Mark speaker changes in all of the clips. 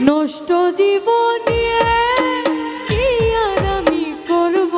Speaker 1: নষ্ট জীবন নিয়ে কি আর আমি করব,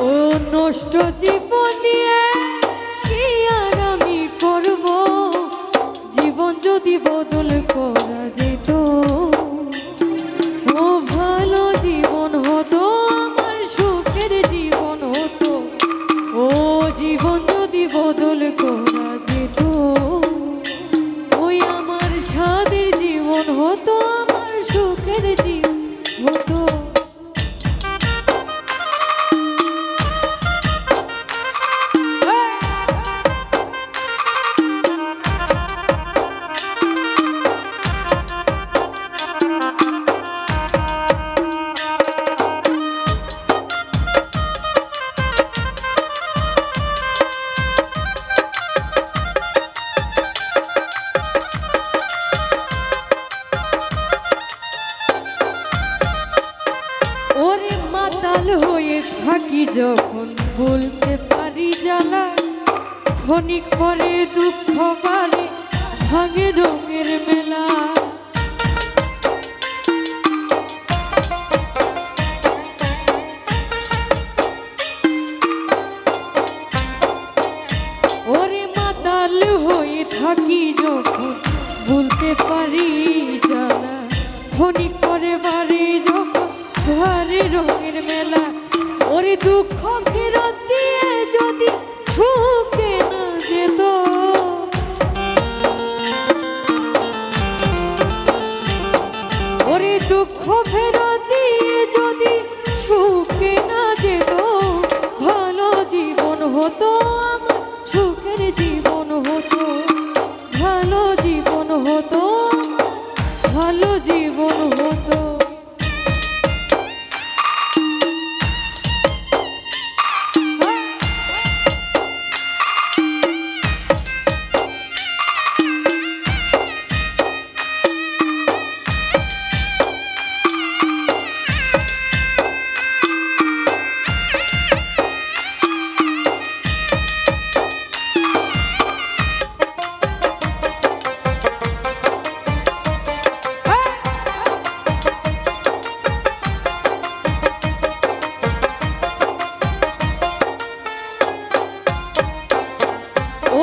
Speaker 1: ও নষ্ট জীবন নিয়ে কি আর আমি করব। জীবন যদি বদল করা যেত, ও ভালো জীবন হতো, আমার সুখের জীবন হতো। ও জীবন যদি বদল করা যেত, ওই আমার স্বাদের জীবন হতো, আমার সুখের জীবন হতো। ওরে মাতাল হয়ে থাকি যখন বলতে পারি জ্বালা, ক্ষণিক পরে দুঃখ বাড়ে ভাঙে রঙের মেলা। ওরে মাতাল হয়ে থাকি যখন বলতে পারি জ্বালা, ক্ষণিক পরে বাড়ে যখন ঘরে রঙের মেলা। ওরে দুঃখ ফেরত দিয়ে যদি সুখে না যেত, ওরে দুঃখ ফেরত দিয়ে যদি সুখে না যেত, ভালো জীবন হতো, আমার সুখের জীবন হতো। ভালো জীবন হতো, ভালো জীবন হতো।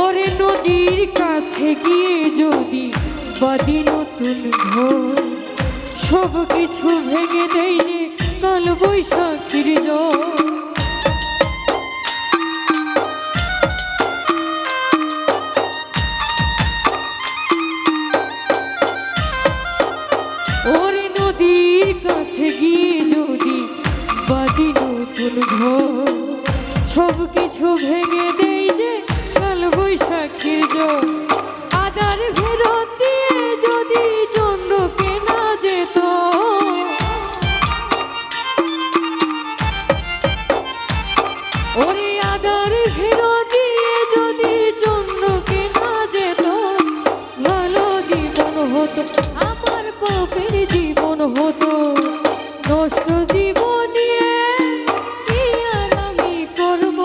Speaker 1: ওরে নদীর কাছে গিয়ে যদি বাঁধি নতুন ঘর, সব কিছু ভেঙে দেয় রে কাল বৈশাখীর ঝড়। ওরে নদীর কাছে গিয়ে যদি বাঁধি নতুন ঘর, সব কিছু ভেঙে দেয় যে কাল বৈশাখীর ঝড়। আদার ফেরত দিয়ে যদি চন্দ্রকে না যেত, ওরে আদার ফেরত দিয়ে যদি চন্দ্রকে না যেত, ভালো জীবন হতো, আমার পাপের জীবন হতো। নষ্ট জীবন নিয়ে কি আর আমি করব,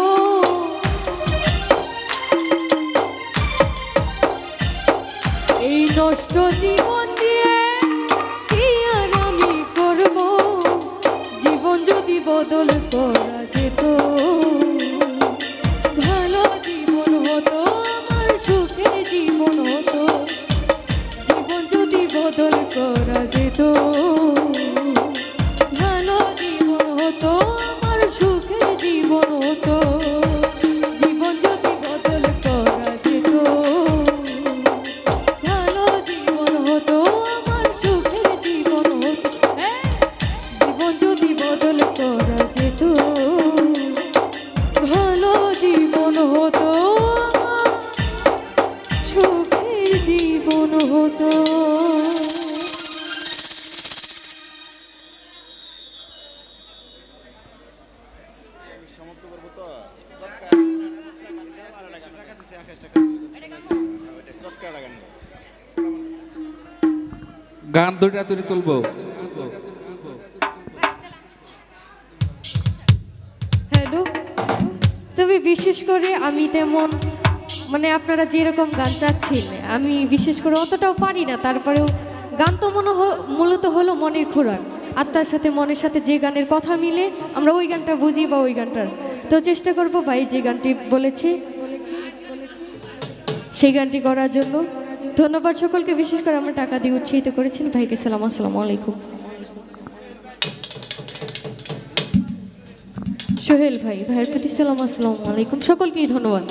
Speaker 1: এই নষ্ট জীবন দিয়ে কি আর আমি করব। জীবন যদি বদল করা যেত, ভালো জীবন হতো, আমার সুখের জীবন হতো। জীবন যদি বদল করা যেত, ভালো জীবন হতো, আমার সুখের জীবন হতো। জীবন যদি বদল করা যেত, ভালো জীবন হতো, আমার সুখের জীবন হতো। জীবন যদি বদল করা যেত, ভালো জীবন হতো, আমার সুখের জীবন হতো।
Speaker 2: গান দুইটা তুলে চলবো।
Speaker 1: হ্যালো, তবে বিশেষ করে আমি তেমন মানে আপনারা যেরকম গান চাচ্ছেন আমি বিশেষ করে অতটাও পারি না, তারপরেও গান তো মূলত হলো মনের খোরাক। আত্মার সাথে মনের সাথে যে গানের কথা মিলে আমরা ওই গানটা বুঝি বা ওই গানটার তো চেষ্টা করব ভাই যে গানটি বলেছে সেই গানটি করার জন্য। ধন্যবাদ সকলকে, বিশেষ করে আমরা টাকা দিয়ে উৎসাহিত করেছেন ভাইকে। সালাম, আসসালামু আলাইকুম। সোহেল ভাই, ভাইয়ের প্রতি সালাম, আসসালামু আলাইকুম। সকলকেই ধন্যবাদ।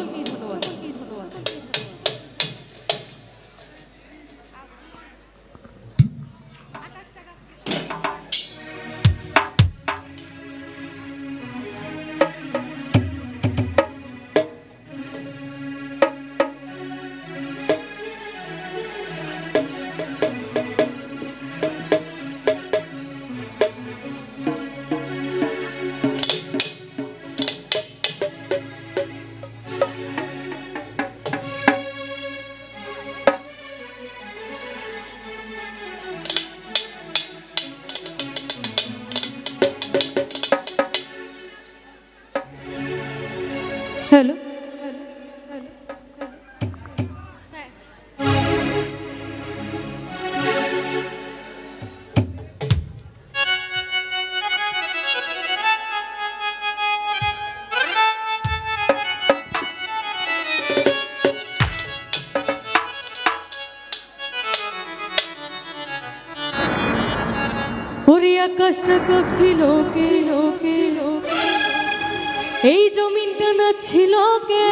Speaker 1: হ্যালো, ওরে আকাশটা কাঁপছিল কে লোকে লোকে, এই জমিনটা না ছিল কে,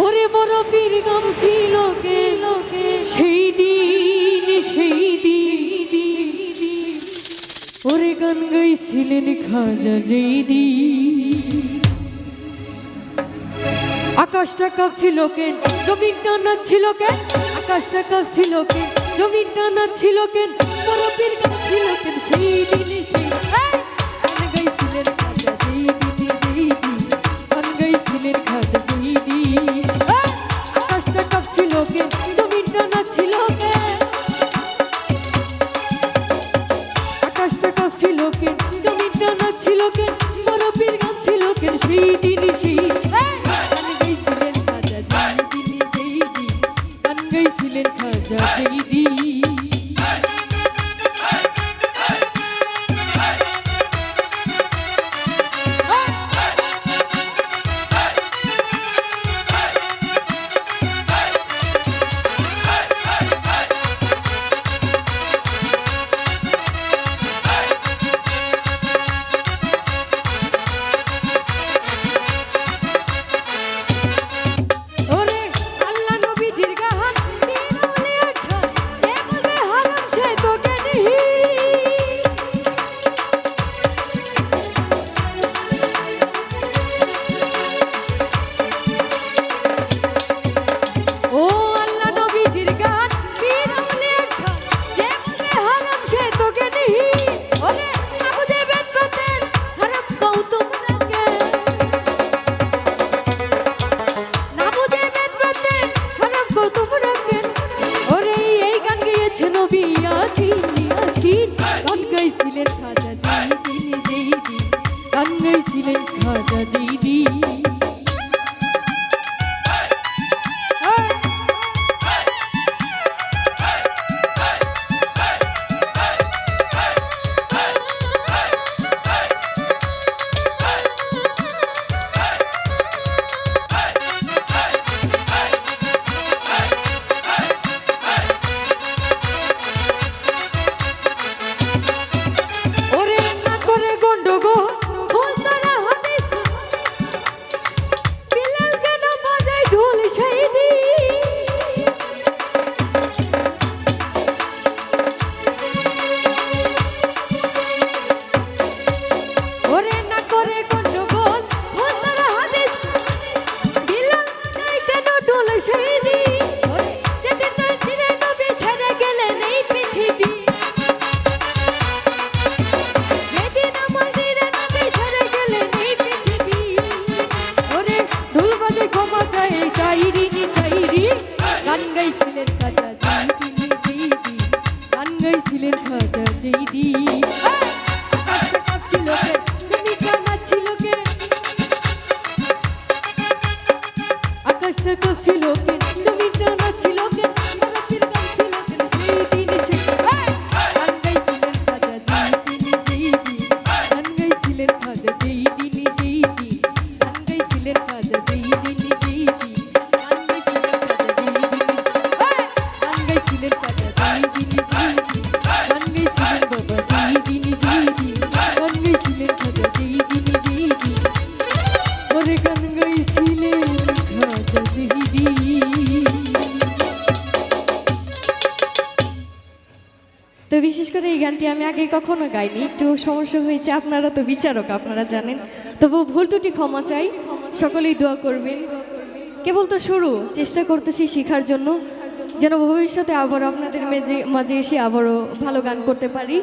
Speaker 1: ওরে বড় পীর গাম ছিল কে লোকে, সেই দিন ওরে গান গাইছিলেন খাজা যেই দিন। আকাশটা কাঁপছিল কে, জমিনটা না ছিল কে, আকাশটা কাঁপছিল কে, জমিনটা না ছিল কে, বড় পীর গাম ছিল কে, সেই দিন গান গাইছিলেন খাজা যেই দিন, গান গাইছিলেন খাজা যেই দিন। আকাশটা কাঁপছিল কে, জমিনটা না ছিল কে, আকাশটা কাঁপছিল কে, জমিনটা না ছিল কে, বড় পীর গাম ছিল কে, সেই দিন গান গাইছিলেন খাজা যেই দিন, গান গাইছিলেন খাজা যেই দিন। ওরে আল্লাহ নবীজির গান বিরলে আচ্ছা, যে বলবে হারাম সে তোকে নিহি। ও আল্লাহ নবীজির গান বিরলে আচ্ছা, যে বলবে হারাম সে তোকে নিহি। ওরে আবু দেবেন বাতেন হারাম কৌতুক নাকে, নাবু দেবেন বাতেন হারাম কৌতুক নাকে। ওরে এই গান গেয়েছে নবী ইয়াসিন, গান গাইছিলেন খাজা যেই দিন, গান গাইছিলেন খাজা যেই দিন। ওরে না করে গন্ডগোল ভুল তারা হাদিস, বিলাল কেন বাজায় ঢোল সেই দিন। ওরে না করে গন্ডগোল ভুল তারা হাদিস, বিলাল বাজায় কেন ঢোল সেই দিন। ওরে যেদিন নয় চিরে নবী ছেড়ে গেলেন এই পৃথিবী, যেদিন আমার ধীরে নবী ছেড়ে গেলেন এই পৃথিবী। ওরে ঢোল বাজে ক্ষমা চাই চাইরিনি চাইরি, গান গাইছিলেন খাজা যেই দিন, গান গাইছিলেন খাজা যেই দিন। আকাশটা কাঁপছিল কে, জমিনটা নাচছিল কে, গাইছিলে খাজা মেহেদি। তো বিশেষ করে এই গানটি আমি আগে কখনো গাইনি, একটু সমস্যা হয়েছে, আপনারা তো বিচারক, আপনারা জানেন। তবু ভুল ত্রুটি ক্ষমা চাই, সকলেই দোয়া করবেন। কেবল তো শুরু, চেষ্টা করতেছি শেখার জন্য, যেন ভবিষ্যতে আবার আপনাদের মাঝে এসে আবারও ভালো গান করতে পারি।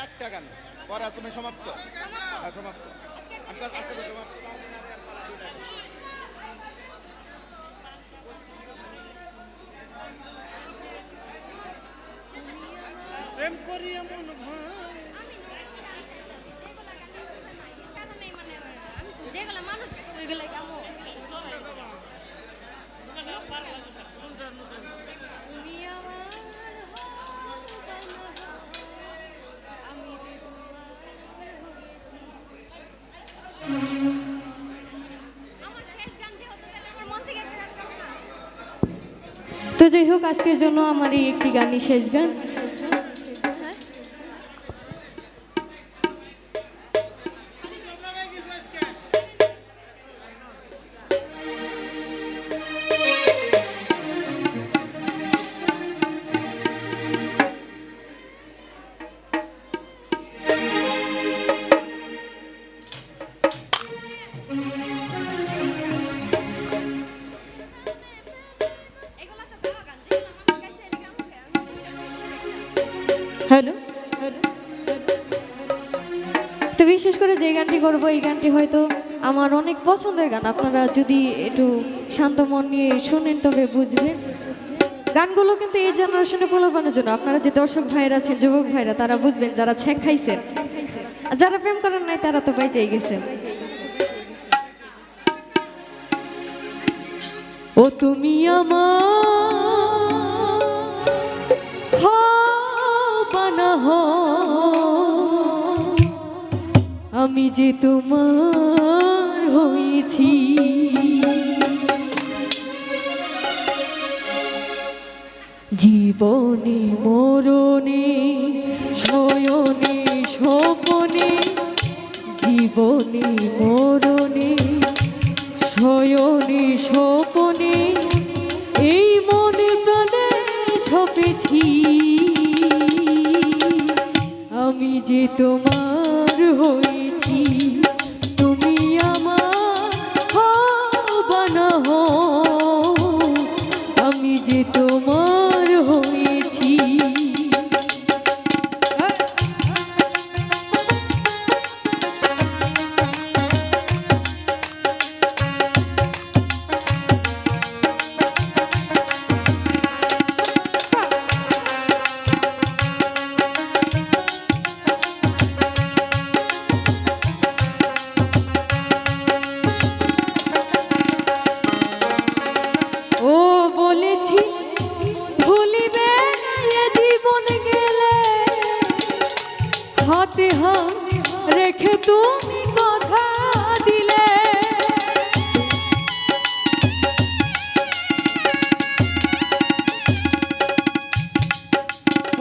Speaker 3: একটা গান পরে তুমি সমাপ্ত। হ্যাঁ, সমাপ্ত। আস্তে আস্তে করে সমাপ্ত। প্রেম করি এমন ভাই
Speaker 1: যেগুলা মানুষ ওইগুলা কেমন তুমি আমার আমি যে তোমার আমার শেষ গান যে হতো তাহলে আমার মন থেকে একটা গান গাবো না। তো যাই হোক, আজকের জন্য আমার এই একটি গানই শেষ গান। হ্যালো, তো বিশেষ করে যে গানটি করবো এই গানটি হয়তো আমার অনেক পছন্দের গান, আপনারা যদি একটু শান্ত মন নিয়ে শুনেন তবে বুঝবেন। গানগুলো কিন্তু এই জেনারেশনে পোলাপানের জন্য, আপনারা যে দর্শক ভাইরা আছেন, যুবক ভাইরা, তারা বুঝবেন, যারা ছ্যাক খাইছেন, আর যারা প্রেম করেন নাই তারা তো বাইচেই গেছেন। ও তুমি আমার আমি যে তোমার হয়েছি, জীবনে মরণে শয়নে স্বপনে, জীবনে মরণে শয়নে স্বপনে, এই মনে প্রাণে সপেছি, আমি যে তোমার হয়েছি, তুমি আমার হবা না হও, আমি যে তোমার হয়েছি। হাতে হাত রেখে তুমি কথা দিলে,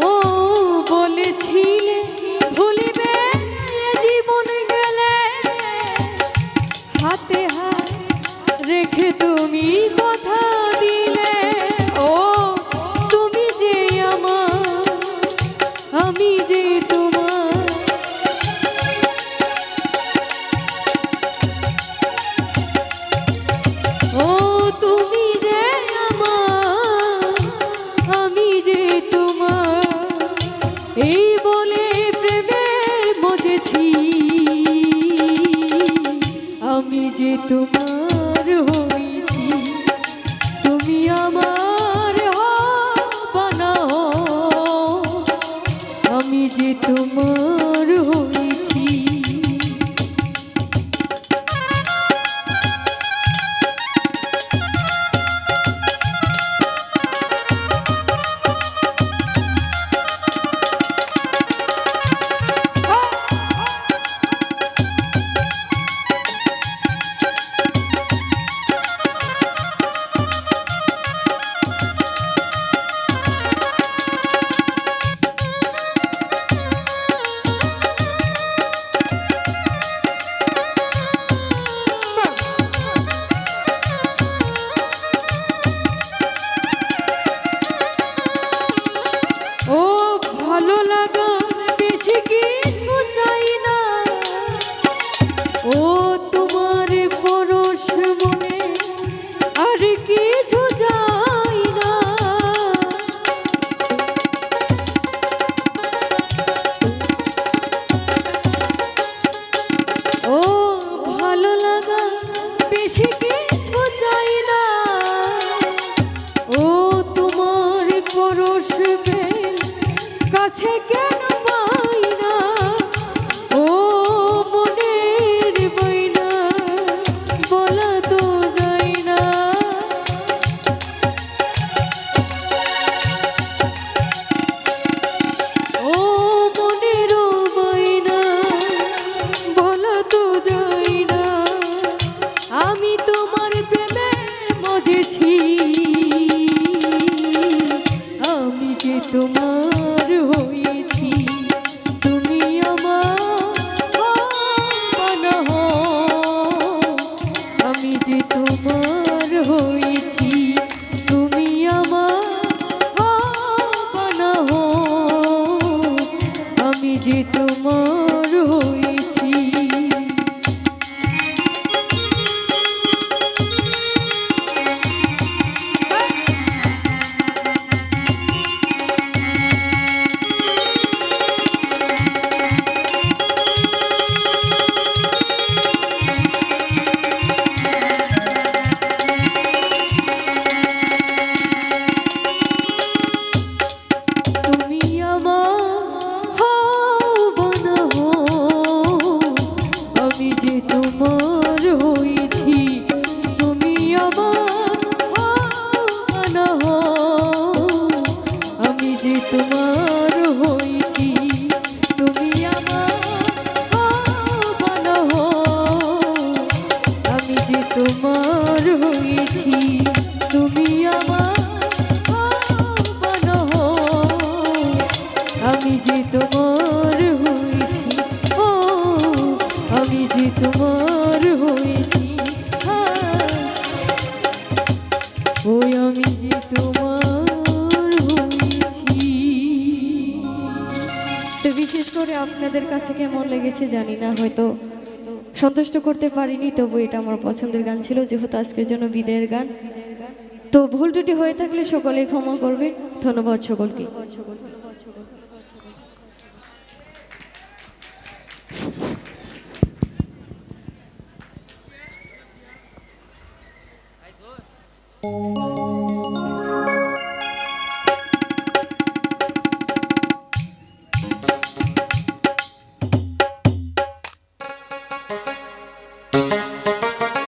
Speaker 1: ও বলেছিলে ভুলিবে জীবন গেলে, হাতে হাত রেখে তুমি কথা দিলে, ও তুমি যে আমার আমি যে তোমার, ও তুমি যে আমার আমি যে তোমার, এই বলে প্রেমে মজেছি, আমি যে তোমার হয়েছি, তুমি আমার হবা না হও, আমি যে তোমার হয়েছি। তোমার হয়েছি, ওই আমি যে তোমার হয়েছি। তো বিশেষ করে আপনাদের কাছে কেমন লেগেছে জানি না, হয়তো সন্তুষ্ট করতে পারিনি, তবু এটা আমার পছন্দের গান ছিল, যেহেতু আজকের জন্য বিদায়ের গান। তো ভুল ত্রুটি হয়ে থাকলে সকলেই ক্ষমা করবে। ধন্যবাদ সকলকে।
Speaker 4: Oh